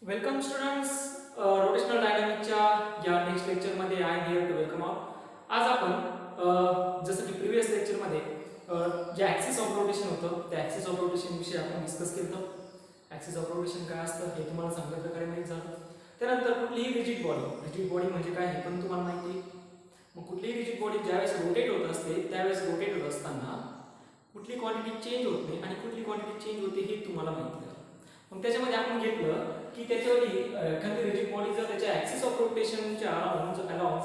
Welcome students. Rotational डायनामिकच्या या next लेक्चरमध्ये I am here to welcome out. आज आपण जसं की प्रिव्हियस लेक्चरमध्ये जे ॲक्सिस ऑफ रोटेशन होतं त्या ॲक्सिस ऑफ रोटेशन विषयी आपण डिस्कस केलं होतं. ॲक्सिस ऑफ रोटेशन काय असतं हे तुम्हाला चांगल्या प्रकारे माहीत झालं. त्यानंतर कुठलीही रिजिड बॉडी म्हणजे काय हे पण तुम्हाला माहिती आहे. मग कुठलीही रिजिड बॉडी ज्यावेळेस रोटेट होत असते त्यावेळेस रोटेट होत असताना कुठली क्वांटिटी चेंज होत नाही आणि कुठली क्वांटिटी चेंज होते हे तुम्हाला माहिती आहे. मग त्याच्यामध्ये आपण घेतलं की त्याच्यावरती एखादी रिजिड बॉडी जर त्याच्या ॲक्सिस ऑफ रोटेशनच्या अलाउंड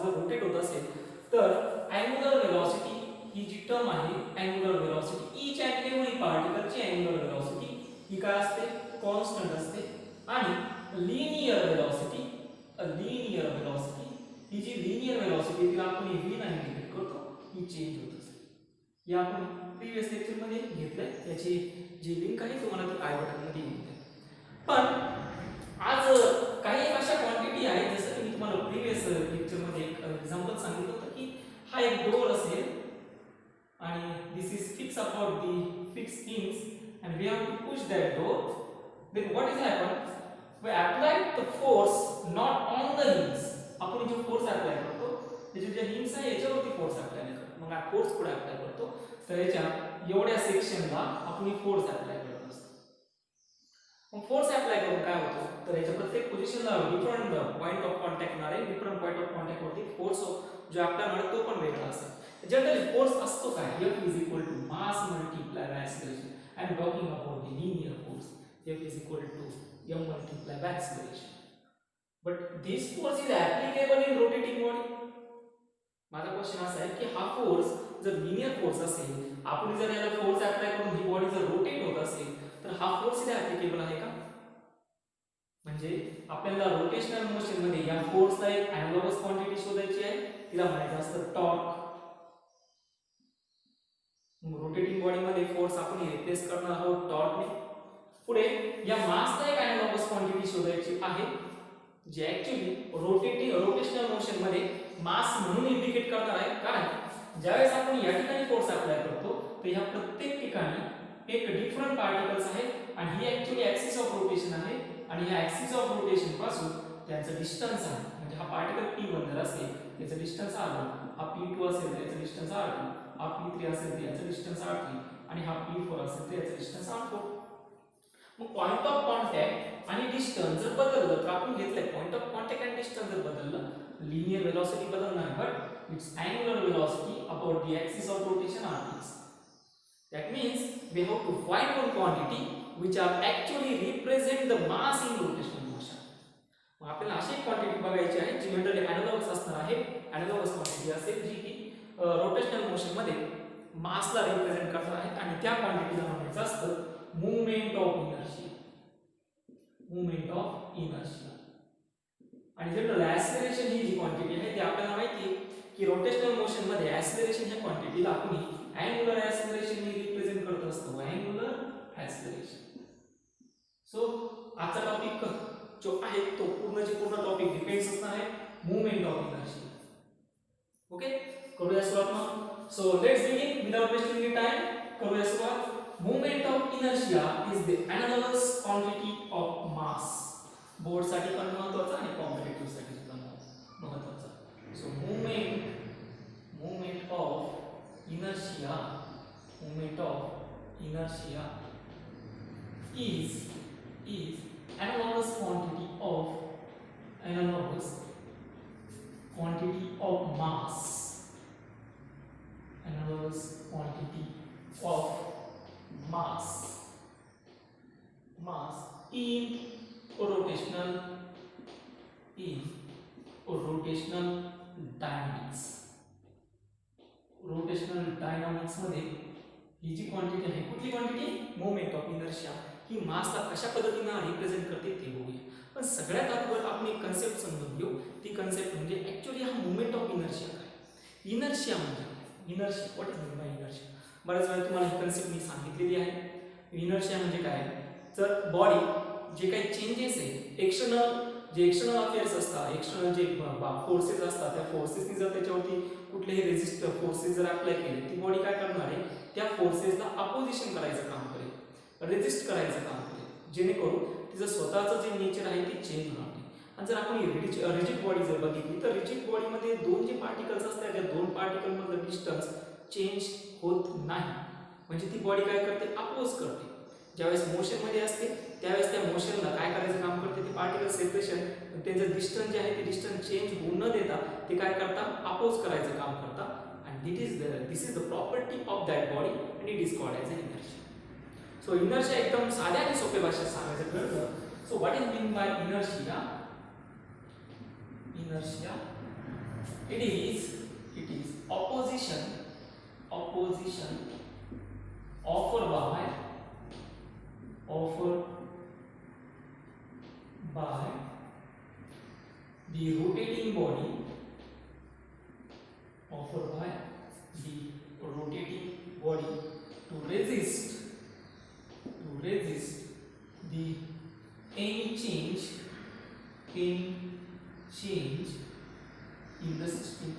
जर रोटेट होत असेल तर अँग्युलर वेलॉसिटी ही जी टर्म आहे angular velocity each and every पार्टिकलची अँग्युलर वेलॉसिटी ही काय असते कॉन्स्टंट असते आणि लिनियर वेलॉसिटी ही जी लिनियर वेलॉसिटी तिला आपण v ने इंडिकेट करतो ही चेंज होत असते. हे आपण प्रीवियस लेक्चर मध्ये घेतलंय. त्याची जी लिंक आहे तुम्हाला ती आय बटन मध्ये येईल. पण आज काही अशा क्वांटिटी आहेत जसं की मी तुम्हाला प्रीवियस लेक्चर मध्ये एक एक्झाम्पल सांगितलं होतं की हा एक डोर असेल आणि this is fix about the fix things and we have to push that door. Then what is happen? We apply the force not on the hinges. आपण जो फोर्स अप्लाय करतो त्याचे जे हिंग्स आहे याच्यावरती फोर्स अप्लाय नाही करतो. मग हा फोर्स कुठे अप्लाय करतो तर याच्या एवढ्या सेक्शनला आपण फोर्स अप्लाय करत असतो. मग फोर्स अप्लाय करून काय होतं तर याच्या प्रत्येक पोझिशनला डिफरंट पॉइंट ऑफ कॉन्टॅक्ट येणार आहे. डिफरंट पॉइंट ऑफ कॉन्टॅक्ट वरती फोर्स जो अप्लाय होणार तो पण वेगळा असेल. जनरली फोर्स असतो काय F is equal to mass multiply by acceleration. I am talking about the linear force. F is equal to m multiplied by acceleration. But this force is applicable in rotating body. माझा question असा आहे की हा force जर linear force असेल आपण जर याला फोर्स अप्लाय करून ही बॉडी जर रोटेट होत असेल तर हा फोर्स इथे ऍप्लिकेबल आहे का? म्हणजे आपल्याला रोटेशनल मोशन मध्ये या फोर्सला एक एनालॉगस क्वांटिटी शोधायची आहे. तिला म्हणायचं असतं टॉर्क. रोटेटिंग बॉडी मध्ये फोर्स आपण रिप्लेस करणार आहोत टॉर्कने. पुढे या मासला एक एनालॉगस क्वांटिटी शोधायची आहे जी ऍक्च्युअली रोटेशनल मोशन मध्ये मास म्हणून इंडिकेट करणार आहे. कारण ज्यावेळेस आपण या ठिकाणी फोर्स अप्लाय करतो तर ह्या प्रत्येक ठिकाणी एक डिफरंट पार्टिकल्स आहेत आणि ही ऍक्च्युअली ऍक्सिस ऑफ रोटेशन आहे आणि ह्या ऍक्सिस ऑफ रोटेशन पासून त्यांचं डिस्टन्स आहे. म्हणजे हा पार्टिकल P1 जर असेल त्याचं डिस्टन्स R1, हा P2 असेल त्याचं डिस्टन्स R2, हा P3 असेल तर याचं डिस्टन्स R3 आणि हा P4 असेल तर याचं डिस्टन्स R4. मग पॉइंट ऑफ कॉन्टॅक्ट आणि डिस्टन्स जर बदललं तर आपण घेतलंय पॉइंट ऑफ कॉन्टॅक्ट आणि डिस्टन्स जर बदललं लिनियर वेलोसिटी बदलणार but it's angular velocity about the axis of rotation are fix. That means we have to find one quantity which are actually represent the mass in rotational motion. मग आपल्याला अशी quantity बघायची आहे जी generally analogous असणार आहे. Analogous quantity असेल जी की rotational motion मध्ये मासला रिप्रेझेंट करणार आहे आणि त्या क्वांटिटीला म्हणायचं असतं मूवमेंट ऑफ इनर्शिया. आणि जनरल ऍक्सेलरेशन ही जी क्वांटिटी आहे ती आपल्याला माहिती आहे की रोटेशनल मोशन मध्ये ऍक्सेलरेशन ह्या क्वांटिटीला आपण अँग्युलर ऍक्सेलरेशन ने रिप्रेझेंट करत असतो. Angular acceleration. सो आजचा टॉपिक जो आहे तो पूर्ण टॉपिक डिपेंड्स असणार आहे मूवमेंट ऑफ इनर्शिया. ओके करूया सुरुवात मग. So let's begin without wasting any time. करूया सुरुवात. Movement of inertia is the analogous quantity of mass. Board साठी पण महत्त्वाचं आणि कॉम्पिटिटिव्ह साठी सुद्धा महत्त्वाचं. So movement of inertia is analogous quantity of mass. Analogous quantity of mass in rotational dynamics. Rotational dynamics मध्ये ही जी क्वांटिटी आहे कुठली क्वांटिटी मूवमेंट ऑफ इनर्शिया ही मासला कशा पद्धतीने रिप्रेझेंट करते ते बघूया. पण सगळ्यात अगोदर आपण एक कन्सेप्ट समजून घेऊ. ती कन्सेप्ट म्हणजे ऍक्च्युअली हा मूवमेंट ऑफ इनर्शिया काय. इनर्शिया म्हणजे inertia what is mean by inertia. बऱ्याच वेळा तुम्हाला ही कन्सेप्ट मी सांगितलेली आहे. इनर्शिया म्हणजे काय तर बॉडी जे काही चेंजेस आहे एक्सटर्नल अफेअर्स असतात एक्सटर्नल जे फोर्सेस असतात त्या फोर्सेसनी जर त्याच्यावरती कुठलेही रेजिस्ट फोर्सेस जर अप्लाय केले ती बॉडी काय करणार आहे त्या फोर्सेसला अपोजिशन करायचं काम करेल रेजिस्ट करायचं काम करेल. जेणेकरून तिचं स्वतःचं जे नेचर आहे ते चेंज होणार नाही. आणि जर आपण रिजिड बॉडी जर बघितली तर रिजिड बॉडीमध्ये दोन जे पार्टिकल्स असतात त्या दोन पार्टिकलमधलं डिस्टन्स चेंज होत नाही. म्हणजे ती बॉडी काय करते, अपोज करते. ज्यावेळेस मोशनमध्ये असते त्यावेळेस त्या मोशनला काय करायचं काम करते, ते पार्टिकल सेपरेशन त्यांचं डिस्टन्स जे आहे ते डिस्टन्स चेंज होऊ न देता ते काय करतात, अपोज करायचं काम करतात. आणि this is the property of that body and it is called as a inertia. So inertia एकदम साध्या आणि सोप्या भाषेत सांगायचं ठरलं. So what is mean by inertia? Inertia it is opposition offered by the rotating body to resist the any change in the system,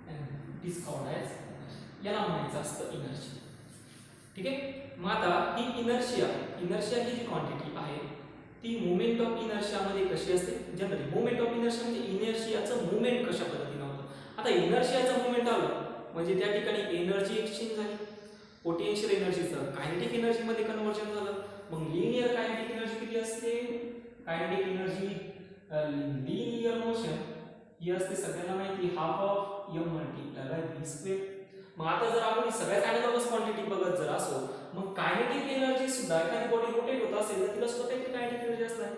and it is called as याला म्हणायचं असतं इनर्शिया. ठीक आहे. मग आता ही इनर्शिया ही जी क्वांटिटी आहे ती मोमेंट ऑफ इनर्शिया मध्ये कशी असते? जनरली मोमेंट ऑफ इनर्शिया म्हणजे इनर्शियाचं मूवमेंट कशा पद्धतीने होतं. आता इनर्शियाचं मूवमेंट आलं म्हणजे त्या ठिकाणी एनर्जी एक्सचेंज झाली, पोटेन्शियल एनर्जीचं कायनेटिक एनर्जी मध्ये कन्वर्जन झालं. मग लिनियर कायनेटिक एनर्जी किती असते? कायनेटिक एनर्जी लिनियर मोशन ही असते सगळ्यांना माहिती, half of m multiply by v square. मग आता जर आपण सगळ्यात ॲनालॉगस क्वांटिटी बघत जर असो, मग कायनेटिक एनर्जी सुद्धा एखादी बॉडी रोटेट होत असेल तर तिला स्वतःची कायनेटिक एनर्जी असणार.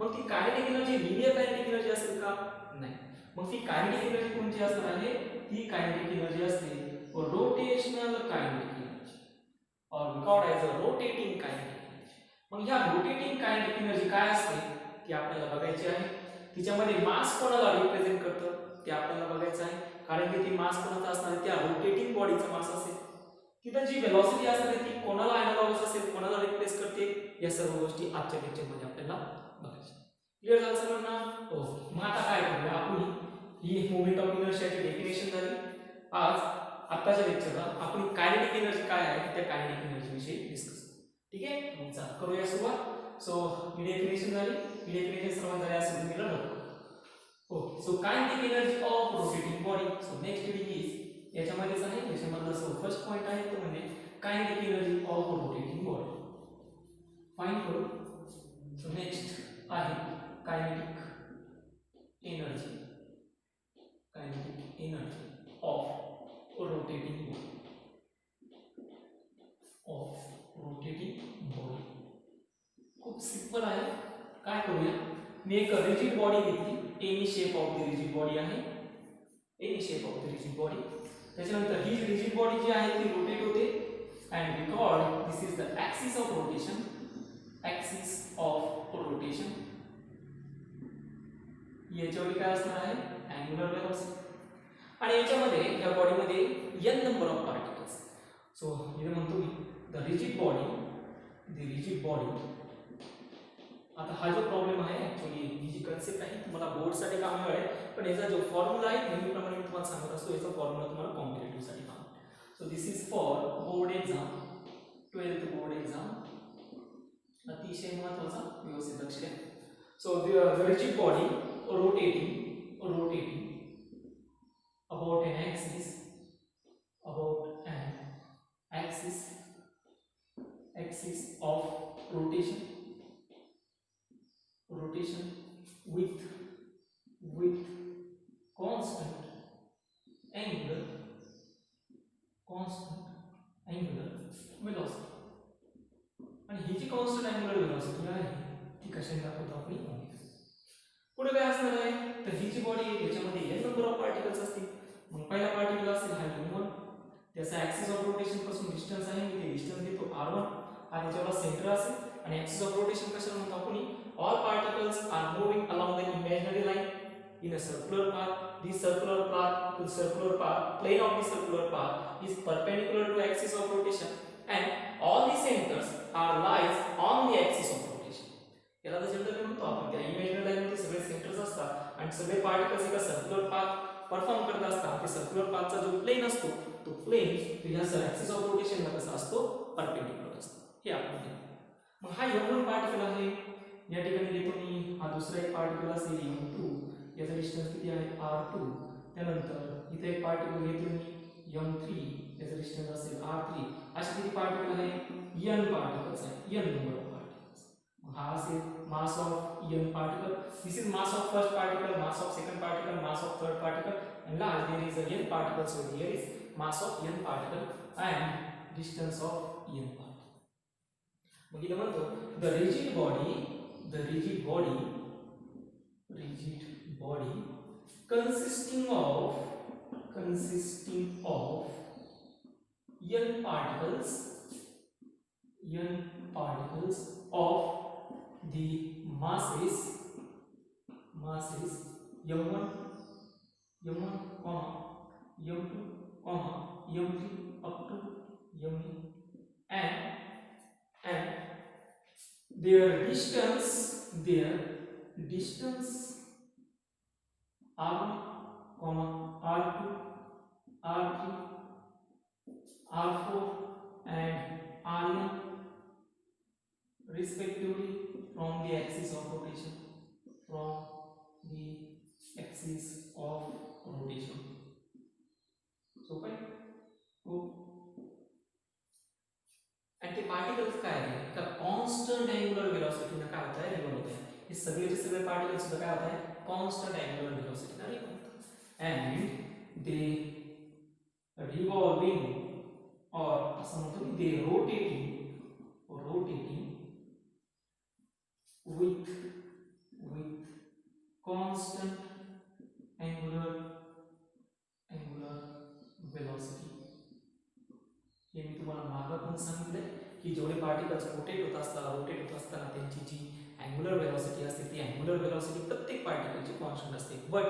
मग ती kinetic energy linear kinetic energy असेल का? नाही. मग ती कायनेटिक एनर्जी कोणती असणार आहे? ती कायनेटिक एनर्जी असते रोटेशनल कायनेटिक एनर्जी और record as a rotating kinetic energy. मग ह्या रोटेटिंग कायनेटिक एनर्जी काय असते ती आपल्याला बघायची आहे. तिच्यामध्ये मास कोणाला रिप्रेझेंट करतं ते आपल्याला बघायचं आहे. कारण की ती मास कोणाचा असणार आहे? त्या रोटेटिंग बॉडीचा मास असेल. तिथं जी वेलोसिटी असणार आहे ती कोणाला ॲनालॉगस असेल, कोणाला रिप्लेस करते, या सर्व गोष्टी आजच्या लेक्चरमध्ये आपल्याला बघायच्या. क्लिअर झालं सगळ्यांना? ओके. मग आता काय करूया आपण, ही मोमेंट ऑफ इनर्शियाची डेफिनेशन झाली. आज आताच्या लेक्चरला आपण कायनेटिक एनर्जी काय आहे त्या कायनेटिक एनर्जी विषयी डिस्कस. ठीक आहे. मग चला करूया सुरुवात. सो ही डेफिनेशन झाली. ही डेफिनेशन सर्व झाली असेल तुम्ही note. Okay. So kinetic energy of rotating body. So next reading is याच्यामध्येच आहे. याच्यामधला जो फर्स्ट पॉइंट आहे तो म्हणजे kinetic energy of rotating body find करू. सो नेक्स्ट आहे kinetic energy of rotating body. खूप सिंपल आहे. काय करूया, मी एक रिजिड बॉडी घेतली. Any shape of the rigid body आहे, any shape of the rigid body. त्याच्यानंतर ही रिजिड बॉडी जी आहे ती रोटेट होते. And record this is the axis of rotation. याच्यावर काय असणार आहे? Angular velocity. आणि याच्यामध्ये या बॉडीमध्ये n number of particles. So इथे म्हणतो मी द रिजिड बॉडी. आता हा जो प्रॉब्लेम आहे ऍक्च्युअली ही जी कन्सेप्ट आहे तुम्हाला बोर्डसाठी काम आहे, पण याचा जो फॉर्म्युला आहे नेहमीप्रमाणे मी तुम्हाला सांगत असतो याचा फॉर्म्युला तुम्हाला कॉम्पिटिटिव्ह साठी काम. So this is for board exam, 12th board exam. अतिशय महत्त्वाचा, व्यवस्थित लक्ष द्या. So the rigid body rotating about an axis of rotation with constant angular velocity. आणि ही जी कॉन्स्टंट अँग्युलर वेलोसिटी आहे ती कशाने दाखवतो आपण? पुढे काय असणार आहे तर ही जी बॉडी आहे याच्यामध्ये n नंबर ऑफ पार्टिकल्स असतील. मग पहिला पार्टिकल असेल हा u1, त्याचा ॲक्सिस ऑफ रोटेशन पासून डिस्टन्स आहे मी ते डिस्टन्स घेतो r1 आणि त्याच्याला सेंटर असेल. आणि ॲक्सिस ऑफ रोटेशन कशाला म्हणतो आपण? All particles are moving along the imaginary line in a circular path. This circular path plane of the circular path is perpendicular to axis of rotation and all the centers are lies on the axis of rotation. याला तर generally म्हणतो आपण त्या imaginary line मध्ये सगळे centres असतात आणि सगळे पार्टिकल्स एका सर्क्युलर पाथ परफॉर्म करत असताना ते सर्क्युलर पाथचा जो प्लेन असतो तो प्लेन या ॲक्सिस ऑफ रोटेशनला कसा असतो परपेंडिक्युलर असतो हे आपण घेऊ. मग हा m1 पार्टिकल आहे या ठिकाणी घेतो मी हा दुसरा एक पार्टिकल असेल m2 याचा डिस्टन्स किती आहे r2. त्यानंतर इथे एक पार्टिकल घेतो मी m3 याचा डिस्टन्स असेल r3. असे किती पार्टिकल आहे n पार्टिकल्स आहे n नंबर ऑफ पार्टिकल्स. हा असेल mass of n particle. This is mass of first particle, mass of second particle, mass of third particle, and last there is a n particle, so here is mass of n particle and distance of n particle. मग इथे म्हणतो the rigid body consisting of n particles of the masses m1, m2, m3 up to m and their distance r1, r2, r3, r4 and rn respectively from the axis of rotation. So काय हो आणि ते particles काय आहे का constant angular वेलोसिटीने काय होत आहे रिव्हॉल्व होत आहे. हे सगळेचे सगळे पार्टिकल्स सुद्धा काय होत आहे कॉन्स्टंट अँगुलर वेलोसिटीने रिव्हॉल्व होतात अँड दे रिव्हॉल्विंग और असं म्हणतो की दे rotating with constant angular velocity. हे मी तुम्हाला मागे पण सांगितले की जेवढे पार्टिकल्स रोटेट होत असताना त्यांची जी अँगुलर वेलोसिटी असते ती अँगुलर वेलोसिटी प्रत्येक पार्टिकलची कॉन्स्टंट असते but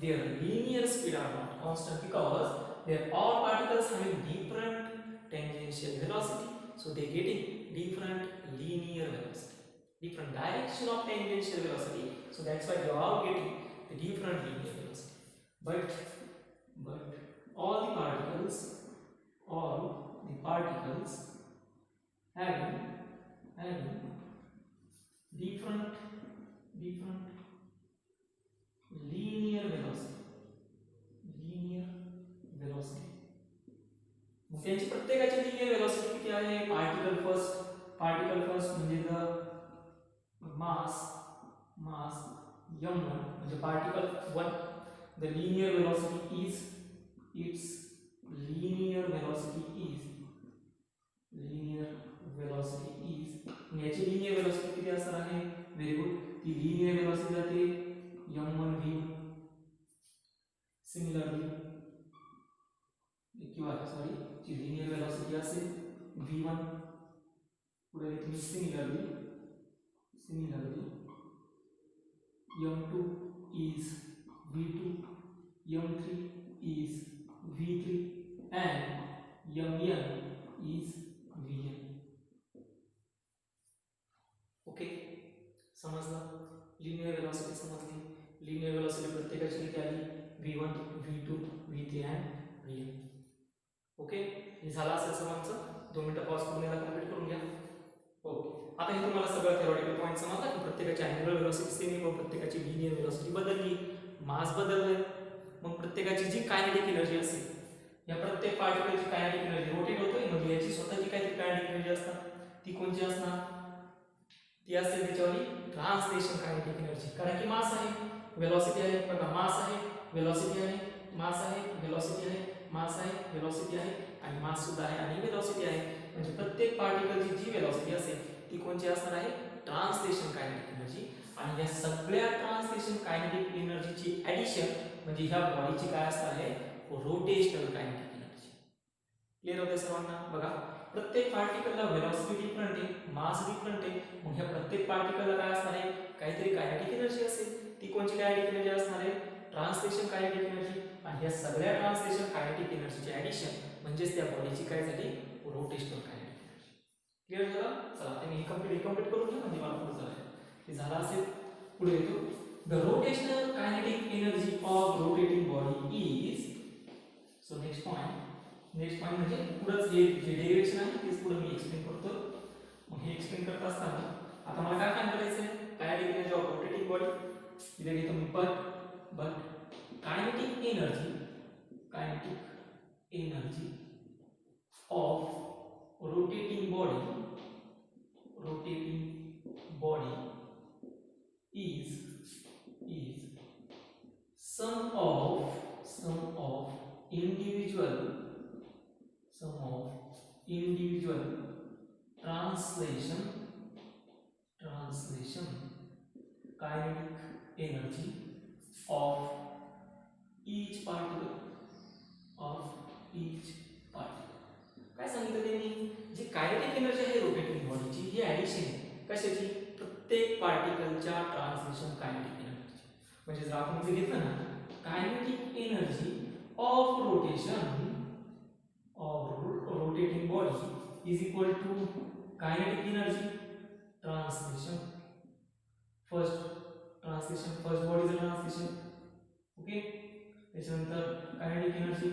their linear speed are not constant because their all particles having different tangential velocity so they getting different linear velocity. Different direction of tangential velocity, so that's why they are all getting the different linear velocity. But all the particles having different linear velocity. मग त्यांची प्रत्येकाची linear velocity किती आहे? Particle first म्हणजे mass m1 म्हणजे particle 1 the linear velocity is its linear velocity is याची linear velocity किती असणार आहे व्हेरी गुड ती linear velocity जाते m1 v1 सिमिलरली किंवा सॉरी ची linear velocity असेल v1 पुढे तुम्ही similarly m2 is v2 m3 is v3 and mn is vn. Okay समजलं लिनियर वेलोसिटी समजली. लिनियर वेलोसिटी प्रत्येकाची किती आली v1 v2 v3 and vn. Okay हे झालं असेल सर्वांचं 2 मिनिटं पॉज करून याला कंप्लीट करून घ्या. ओके आता हे तुम्हाला सगळं थेरोटिकल पॉइंट समजला की प्रत्येकाची अँगुलर वेलोसिटी सेम आहे प्रत्येकाची लिनियर वेलोसिटी बदलली मास बदलले मग प्रत्येकाची जी कायनेटिक एनर्जी असेल या प्रत्येक पार्टिकलची कायनेटिक एनर्जी रोटेट होतोय म्हणजे याची स्वतःची काहीतरी कायनेटिक एनर्जी असतात ती कोणती असणार ती असेल त्याच्यावरती ट्रान्सलेशन कायनेटिक एनर्जी कारण की मास आहे वेलोसिटी आहे बघा मास आहे वेलोसिटी आहे मास आहे वेलोसिटी आहे मास आहे वेलोसिटी आहे आणि मास सुद्धा आहे आणि वेलोसिटी आहे म्हणजे प्रत्येक पार्टिकलची जी वेलोसिटी असेल ती कोणती असणार आहे ट्रान्सलेशन कायनेटिक एनर्जी आणि या सगळ्या ट्रान्सलेशन कायनेटिक एनर्जीची ॲडिशन म्हणजे ह्या बॉडीची काय असणार आहे रोटेशनल कायनेटिक एनर्जी. क्लियर होते सर्वांना बघा प्रत्येक पार्टिकलला वेलोसिटी डिफरंट आहे मास डिफरंट आहे मग ह्या प्रत्येक पार्टिकलला काय असणार आहे काहीतरी कायनेटिक एनर्जी असेल ती कोणती कायनेटिक एनर्जी असणार आहे ट्रान्सलेशन कायनेटिक एनर्जी आणि या सगळ्या ट्रान्सलेशन कायनेटिक एनर्जीची ॲडिशन म्हणजेच त्या बॉडीची काय झाली रोटेशनल कायनेटिक एनर्जी. क्लियर झालं चला ते मी कंप्लीट करून घ्या म्हणजे मला पुढे झालं हे झालं असेल पुढे येतो the rotational kinetic energy of rotating body is, so next point म्हणजे पुढे जे डेरिवेशन आहे तेच पुढे मी एक्सप्लेन करतो. मग हे एक्सप्लेन करत असताना आता मला काय फाइंड करायचं आहे, kinetic energy of rotating body. इथे घेतो me but kinetic energy of rotating body is sum of individual translation kinetic energy of each particle. काय सांगितलं त्यांनी, जी कायनेटिक एनर्जी आहे रोटेटिंग बॉडीची ही ऍडिशन आहे कशाची, प्रत्येक पार्टिकलच्या ट्रान्सलेशन कायनेटिक एनर्जी. म्हणजे जर आपण इथे घेतलं ना, kinetic energy of rotating body is equal to kinetic energy translation first बॉडीचं ट्रान्सलेशन. ओके, त्याच्यानंतर कायनेटिक एनर्जी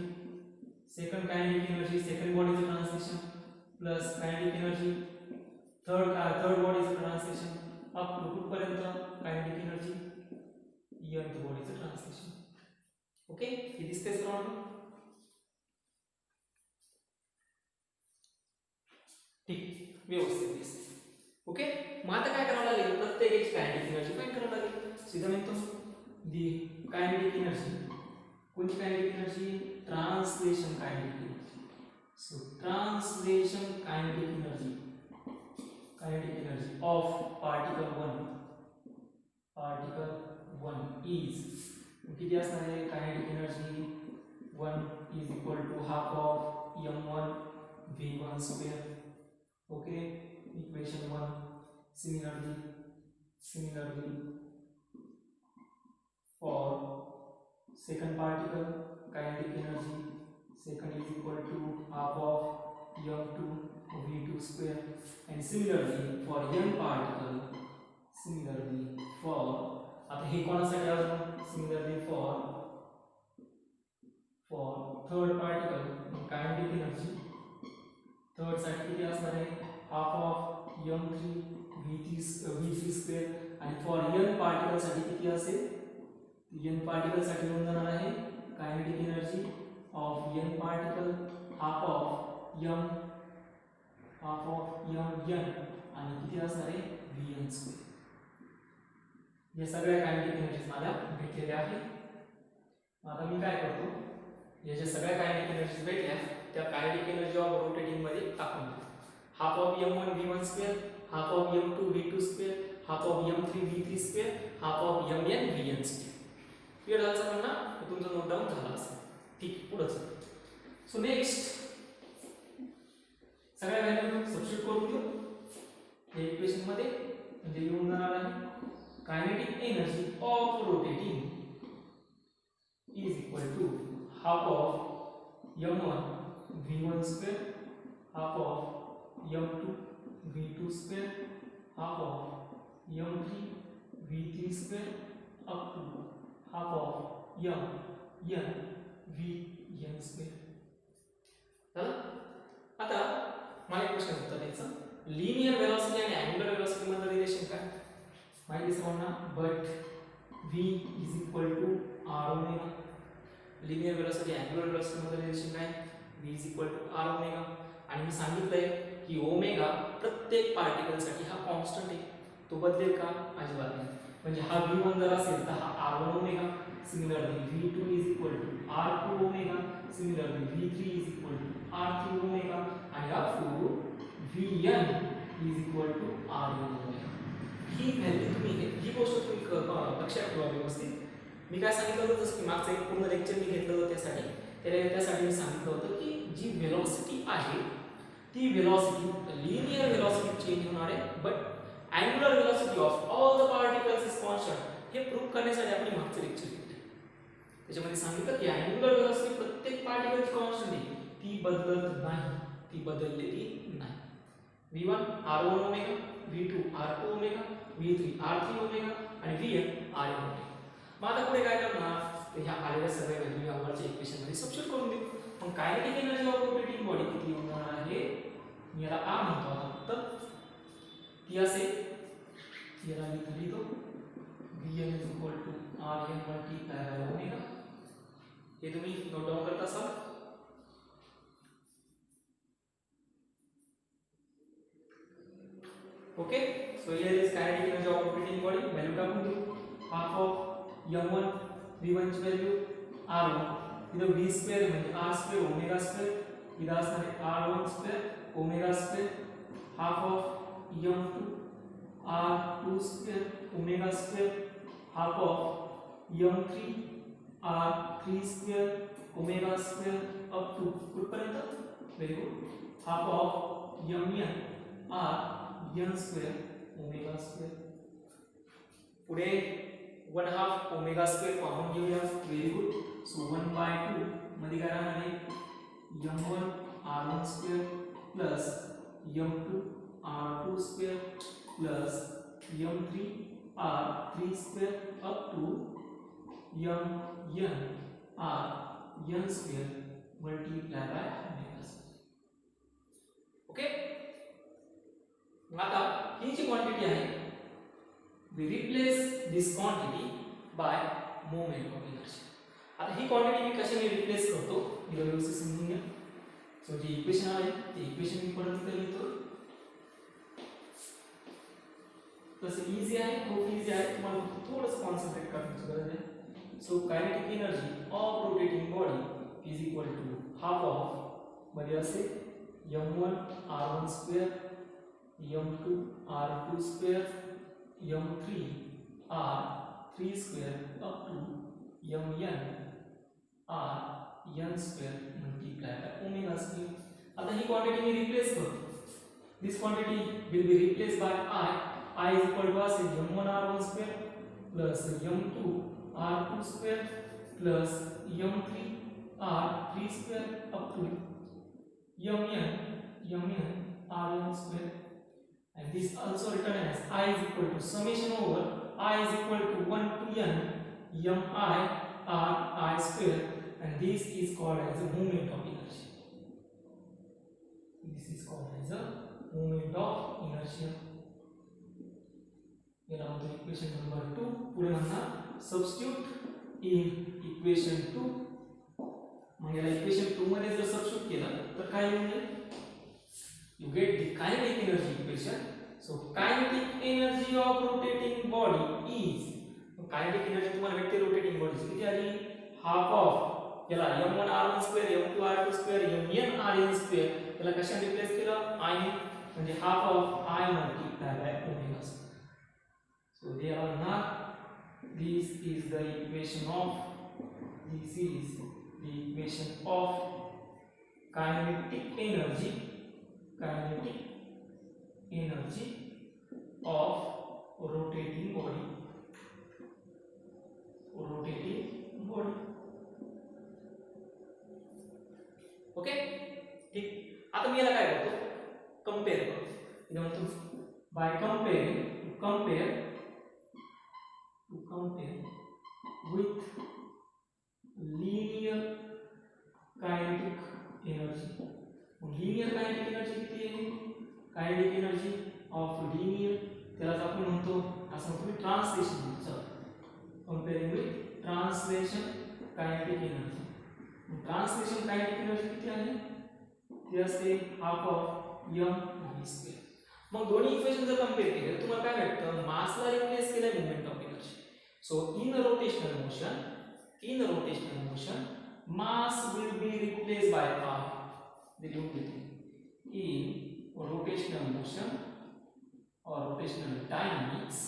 सेकंड बॉडीचं translation plus kinetic energy third बॉडीचं ट्रान्सलेशन अप टू कुठपर्यंत कायनेटिक एनर्जी nth बॉडीचं ट्रान्सलेशन. ओके, हे दिसतंय सर्वांना. ठीक, व्यवस्थित दिसते. ओके, मग आता काय करावं लागेल, प्रत्येक एक कायनेटिक एनर्जी फाइंड करावं लागेल. सीधा म्हणतो दी कायनेटिक एनर्जी, कोणती kinetic energy, translation kinetic energy. So translation kinetic energy of particle 1 is किती असणार आहे, kinetic energy 1 is equal to half of m1 v1 square. Okay, equation 1. Similarly for second particle, kinetic energy second is equal to half of m2 v2 square. And similarly for n particle, आता हे कोणासाठी अजून, similarly for third particle, kinetic energy third साठी किती असणार आहे, half of m3 v3 square. आणि for n particle साठी किती असेल, n पार्टिकल साठी होऊन जाणार आहे kinetic energy of n particle half of m n आणि किती असणार आहे vn स्क्वेअर. या सगळ्या कायनेटिक एनर्जीज मला भेटलेल्या आहेत. आता मी काय करतो, या ज्या सगळ्या कायनेटिक एनर्जीज भेटल्या त्या कायनेटिक एनर्जी ऑफ रोटेटिंग मध्ये टाकून देतो. Half of m1 v1 square, half of m2 v2 square, half of m3 v3 square, half of mn vn square. Clear झालं सगळ्यांना, तुमचं नोट डाऊन झाला असेल. ठीक, पुढे चला. सो नेक्स्ट सगळ्या व्हॅल्यू सबस्टिट्यूट करून घेऊ या इक्वेशन मध्ये. म्हणजे येऊन जाणार आहे kinetic energy of rotating is equal to half of m1 v1 square, half of m2 v2 square, half of m3 v3 square up to half of n vn square. चला, आता मला एक प्रश्न उत्तर द्यायचं, लिनियर वेलोसिटी आणि angular velocity मध्ये relation काय माहिती सर्वांना, but v is equal to r omega. Linear velocity angular velocity मध्ये रिलेशन काय, v is equal to r omega. आणि मी सांगितलंय की ओमेगा प्रत्येक पार्टिकल साठी हा कॉन्स्टंट आहे, तो बदलेल का, अजिबात नाही. म्हणजे हा v1 जर असेल तर हा r1 omega, similarly v2 is equal to r2 omega, similarly v3 is equal to r3 omega आणि up to vn is equal to rn omega. ही व्हॅल्यू ही गोष्ट तुम्ही लक्षात ठेवा व्यवस्थित. मी काय सांगितलं होतं, जसं की मागचं एक पूर्ण लेक्चर मी घेतलं होतं त्यासाठी मी सांगितलं होतं की जी वेलोसिटी आहे ती वेलोसिटी लिनियर वेलोसिटी चेंज होणार आहे, but angular velocity of all the particles is constant. हे प्रूव्ह करण्यासाठी आपण मागचं लेक्चर घेतलं. त्याच्यामध्ये सांगितलं की अँग्युलर वेलोसिटी प्रत्येक पार्टिकलची कॉन्स्टंट आहे, ती बदलत नाही, ती बदललेली नाही. v1 r1 omega, v2 r2 omega, v3 r3 omega आणि Vn R होते. मग आता पुढे काय करणार तर ह्या आलेल्या सगळ्या व्हॅल्यू या वरच्या इक्वेशन मध्ये सबस्टिट्यूट करून देऊ. मग kinetic energy of rotating body किती होणार आहे मी याला R म्हणतो आता तर ती असेल याला लिहितो Vn is equal to Rn multiplied by omega. हे तुम्ही नोट डाउन करत असाल. Okay, so here is kinetic energy of rotating body. Value टाकून देऊ. Half of m1 v1 ची व्हॅल्यू r1 इथं v स्क्वेअर म्हणजे r स्क्वेअर ओमेगा स्क्वेअर इथं असणार आहे r1 square omega square half of m2 r2 square omega square half of m3 r3 square omega square up to कुठपर्यंत very good half of mn r n square omega square पुढे 1/2 omega square common घेऊया very good so 1/2 मध्ये काय राहणार आहे m1 r1 square plus m2 r2 square plus m3 r3 square up to mn r n square multiply by omega okay. आता ही जी quantity आहे we replace this quantity by moment of inertia. आता ही क्वांटिटी मी कशाने replace करतो हे व्यवस्थित समजून घ्या. सो जी इक्वेशन आहे ती इक्वेशन मी परत इथे लिहितो. तसं इझी आहे खूप इझी आहे तुम्हाला थोडंसं कॉन्संट्रेट करण्याची गरज आहे. So kinetic energy of rotating body is equal to half of मध्ये असे m1 r1 square m2 r2 square m3 r3 square up to mn r n square multiply by omega square. आता ही quantity मी replace करतो. This quantity will be replaced by I is equal to असेल m1 r1 square plus m2 r2 square plus m3 r3 square up to mn r1 square. And this also written as I is equal to summation over I is equal to 1 to n mi r I square, and this is called as a moment of inertia. This is called as a moment of inertia. Here on the equation number 2 पुढे म्हणणार substitute in equation 2. मग याला equation 2 मध्ये जर substitute केलं तर काय होईल you get the kinetic energy equation. So kinetic energy of rotating body is kinetic energy तुम्हाला भेटते rotating body किती आली half of याला m1 r1 square m2 r2 square mn rn square याला कशाने रिप्लेस केलं I म्हणजे half of I multiplied by omega. So they are not this is the equation of kinetic energy of rotating body. Okay ठीक. आता मी याला काय करतो compare करतो. इथे म्हणतो by compare with linear kinetic energy. linear kinetic energy किती आहे kinetic energy of linear त्याला आपण म्हणतो असं तुम्ही ट्रान्सलेशन म्हणतो. Comparing with translation kinetic energy. Translation kinetic energy किती आहे ती असते हाफ ऑफ m v². मग दोन्ही इक्वेशन जर कंपेअर केले तर तुम्हाला काय भेटतं मासला रिप्लेस केलंय moment of energy. So in rotational motion mass will be replaced by r. The in rotational motion or rotational dynamics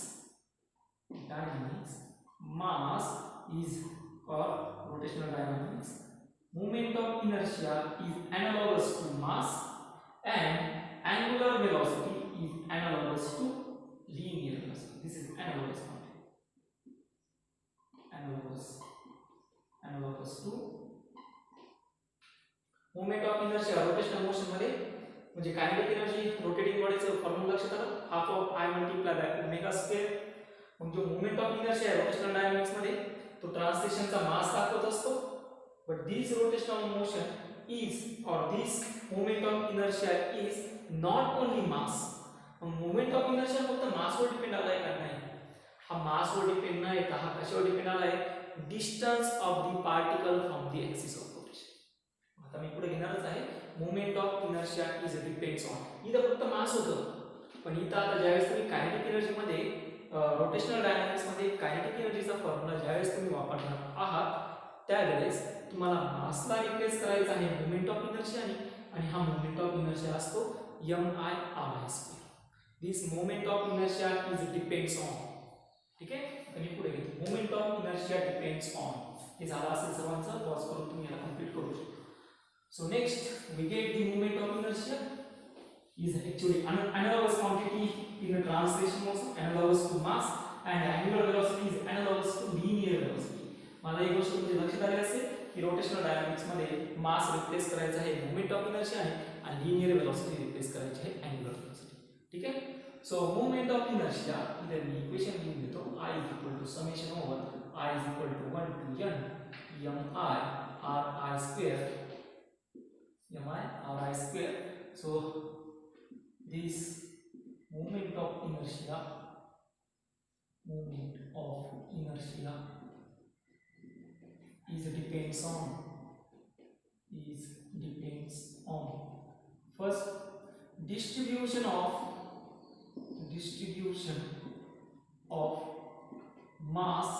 mass is called rotational dynamics. Moment of inertia is analogous to mass and angular velocity is analogous to linear velocity. This is analogous to moment of inertia rotational motion मध्ये म्हणजे kinetic energy rotating बॉडीचं formula लक्षात आलं half of I multiply by omega square. मग जो moment of inertia आहे rotational dynamics मध्ये तो ट्रान्सलेशनचा मास दाखवत असतो. But this rotational motion is और this moment of inertia is not only mass. Moment of inertia फक्त मासवर डिपेंड आलाय का नाही. हा मासवर डिपेंड नाही तर हा कशावर डिपेंड आलाय distance of the particle from the axis of rotation. आता मी पुढे घेणारच आहे moment of inertia is depends on. इथं फक्त मास होतं पण इथं आता ज्यावेळेस तुम्ही कायनेटिक एनर्जी मध्ये रोटेशनल डायनॅमिक्स मध्ये कायनेटिक एनर्जीचा फॉर्म्युला ज्यावेळेस तुम्ही वापरणार आहात त्यावेळेस तुम्हाला मासला रिप्लेस करायचा आहे मोमेंट ऑफ इनर्शियाने आणि हा मोमेंट ऑफ इनर्शिया असतो mI/r². This moment of inertia is depends on. ठीक आहे तर मी पुढे घेतो moment of inertia depends on. हे झालं असेल सर्वांचा पॉज करून तुम्ही याला कंप्लीट करू शकता. So next we get the moment of inertia is actually analogous quantity in the translation motion, analogous to mass, and angular velocity is analogous to linear velocity. मला एक गोष्ट म्हणजे लक्षात आली असेल की रोटेशनल डायनॅमिक्स मध्ये मास रिप्लेस करायचा आहे मोमेंट ऑफ इनर्शिया आणि लिनियर वेलोसिटी रिप्लेस करायची आहे अँग्युलर वेलोसिटी. ठीक आहे सो मोमेंट ऑफ इनर्शिया इधर मी इक्वेशन लिहून देतो I = summation over I = 1 to n mi/r² so this moment of inertia is depends on first distribution of mass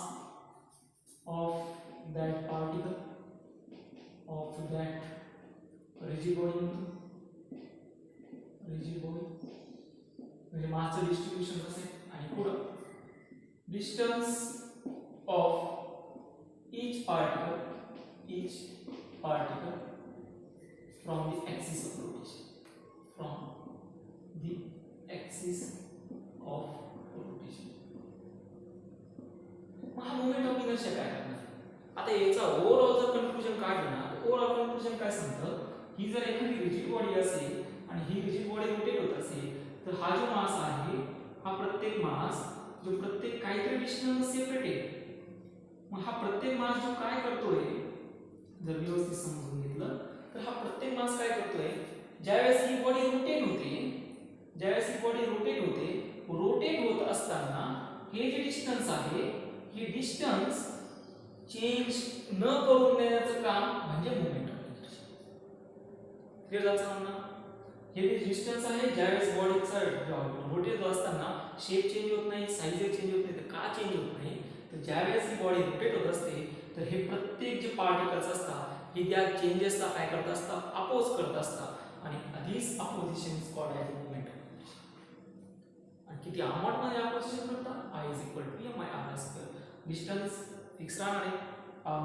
of that particle of that rigid body म्हणजे मासचं distribution असेल आणि पुढे distance of each particle from the axis of rotation हा moment of inertia काय करणार आता याचा overall जर कन्क्लुजन काढलं ना तर ओव्हरऑल कन्क्लुजन काय सांगतं ही जर एखादी रिजिड बॉडी असेल आणि ही रिजिड बॉडी रोटेट होत असेल तर हा जो मास आहे हा प्रत्येक मास जो प्रत्येक काहीतरी डिस्टन्स सेपरेट आहे मग हा प्रत्येक मास जो काय करतोय जर व्यवस्थित समजून घेतलं तर हा प्रत्येक मास काय करतोय ज्यावेळेस ही बॉडी रोटेट होत असताना हे जे डिस्टन्स आहे हे डिस्टन्स चेंज न करून देण्याचं काम म्हणजे मोमेंट ऑफ इनर्शिया. क्लियर झालं समजणं हे जे डिस्टन्स आहे ज्यावेळेस बॉडीचा रोटेट होत असताना शेप चेंज होत नाही साइज चेंज होत नाही तर का चेंज होत नाही तर ज्यावेळेस ही बॉडी रोटेट होत असते तर हे प्रत्येक जे पार्टिकल्स असतात हे त्या चेंजेसला काय करत असतात अपोज करत असतात आणि this opposition is called as moment of inertia. आणि किती अमाउंट मध्ये अपोजिशन करतात I = mI/r². डिस्टन्स फिक्स राहणार आहे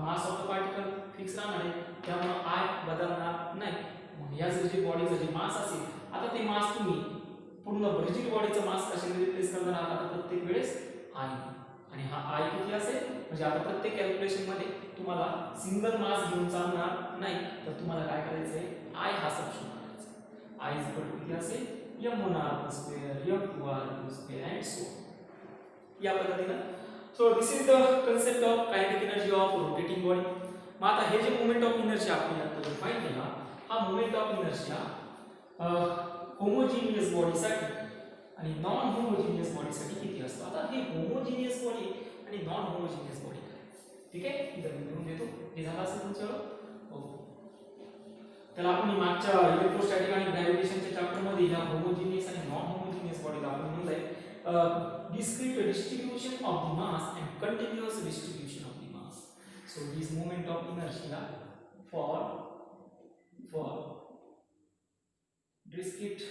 mass of the particle fix राहणार आहे त्यामुळे I बदलणार नाही. मग या जर जे बॉडीचं जे मास असेल आता ते मास तुम्ही पूर्ण रिजिड बॉडीचं मास कशाने रिप्लेस करणार आहात आता प्रत्येक वेळेस I आणि हा I किती असेल म्हणजे आता प्रत्येक कॅल्क्युलेशन मध्ये तुम्हाला सिंगल मास घेऊन चालणार नाही तर तुम्हाला काय करायचं आहे I हा सबस्टिट्यूट करायचा I किती असेल m1r², m2r² and so on. या पद्धतीने so this is the concept of kinetic energy of rotating body. मग आता हे जे मोमेंट ऑफ इनर्शिया आपण आता फाइंड केला हा मोमेंट ऑफ इनर्शिया होमोजिनियस बॉडीसाठी आणि नॉन होमोजिनियस बॉडीसाठी किती असतो. आता हे होमोजिनियस बॉडी आणि नॉन होमोजिनियस बॉडी ठीक आहे इथं मी लिहून देतो हे झालं असेल तुमच्यावर ओके. त्याला आपण मागच्या इलेक्ट्रोस्टॅटिक आणि ग्रॅव्हिटेशनच्या चॅप्टर मध्ये ह्या होमोजिनियस आणि नॉन होमोजिनियस बॉडीला आपण म्हणलंय discrete distribution of the mass and continuous distribution of the mass. So this moment of inertia for discrete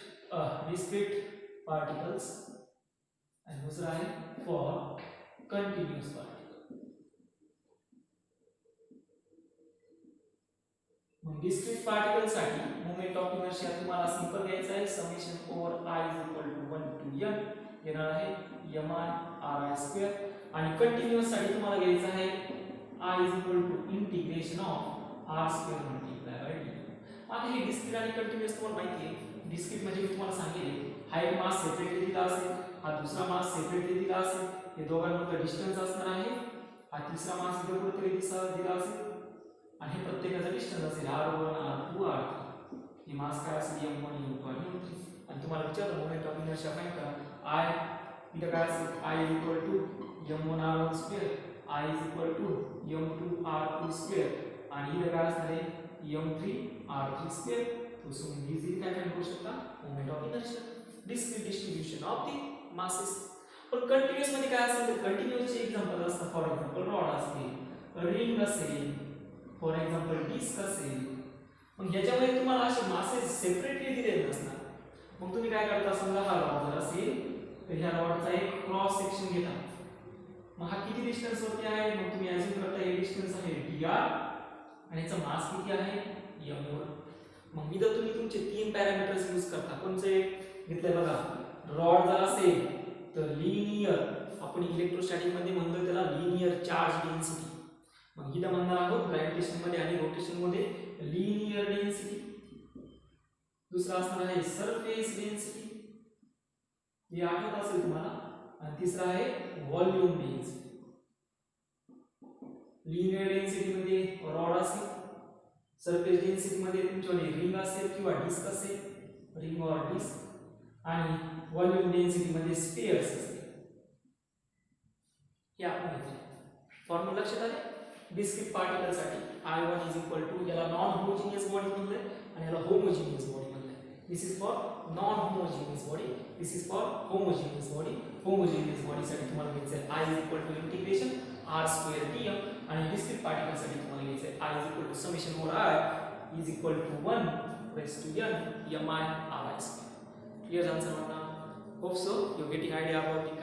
particles and दूसरा है for continuous particle. मग discrete particle साठी moment of inertia तुम्हाला simple घ्यायचा आहे summation over I = 1 to n येणार आहे mI/r² आणि कंटिन्यूअस साठी तुम्हाला घ्यायचं आहे I = integration of r² × d. आता हे डिस्क्रीट आणि कंटिन्यूअस तुम्हाला माहिती आहे डिस्क्रीट म्हणजे मी तुम्हाला सांगितले हा एक मास सेपरेटली दिला असेल, हा दुसरा मास सेपरेटली दिला असेल, हे दोघांमधला डिस्टन्स असणार आहे, हा तिसरा मास इथे कुठेतरी दिला असेल आणि हे प्रत्येकाचा डिस्टन्स असेल r1 r2 r3. हे मास काय असेल m1 m2 आणि m3. आणि तुम्हाला विचारलं मोमेंट ऑफ इनर्शिया फाइंड करा. I इथं काय असेल I is equal to m1 r1 square, I is equal to m2 r2 square आणि इथं काय असणार आहे m3 r3 square. तो तुम्ही इझिली काय फाइंड करू शकता moment of inertia, discrete distribution of the masses. पण कंटिन्यूअस मध्ये काय असेल तर कंटिन्यूअसचे एक्झाम्पल असतात. फॉर एक्झाम्पल रॉड असते, रिंग असेल, फॉर एक्झाम्पल डिस्क असेल. मग याच्यामध्ये तुम्हाला असे मासेस सेपरेटली दिलेले नसणार. मग तुम्ही काय करता, समजा हा रॉड जर असेल तर ह्या रॉडचा एक क्रॉस सेक्शन घेता. मग हा किती डिस्टन्स वरती आहे, मग तुम्ही अज्यूम करता हे डिस्टन्स आहे dr आणि याचा मास किती आहे m1. मग इथं तुम्ही तुमचे तीन पॅरामीटर्स यूज करता. कोणते घेतले बघा, रॉड जर असेल तर लिनियर, आपण इलेक्ट्रोस्टॅटिक मध्ये म्हणतो त्याला लिनियर चार्ज डेन्सिटी. मग इथं म्हणणार आहोत ग्रॅव्हिटेशन मध्ये आणि रोटेशन मध्ये लिनियर डेन्सिटी. दुसरा असणार आहे सरफेस डेन्सिटी, हे आठवत असेल तुम्हाला. आणि तिसरा आहे व्हॉल्यूम डेन्सिटी. लिनियर डेन्सिटी मध्ये रॉड असेल, सरफेस डेन्सिटी मध्ये तुमच्याकडे रिंग असेल किंवा डिस्क असेल, रिंग ऑर डिस्क, आणि व्हॉल्यूम डेन्सिटी मध्ये स्फिअर्स असेल. हे आपण घेतले. फॉर्म्युला लक्षात आले. डिस्क्रीट पार्टिकल साठी I1 इज इक्वल टू, याला नॉन होमोजेनियस बॉडी म्हणले आणि याला होमोजेनियस बॉडी म्हणले. This is for non homogeneous body, this is for homogeneous body. Homogeneous body साठी तुम्हाला घ्यायचं I is equal to integration r square dm आणि डिस्क्रीट पार्टिकल साठी तुम्हाला घ्यायचं I is equal to summation over I is equal to 1 raise to n mi r I square. Clear answer म्हणा. Hope so you getting idea about the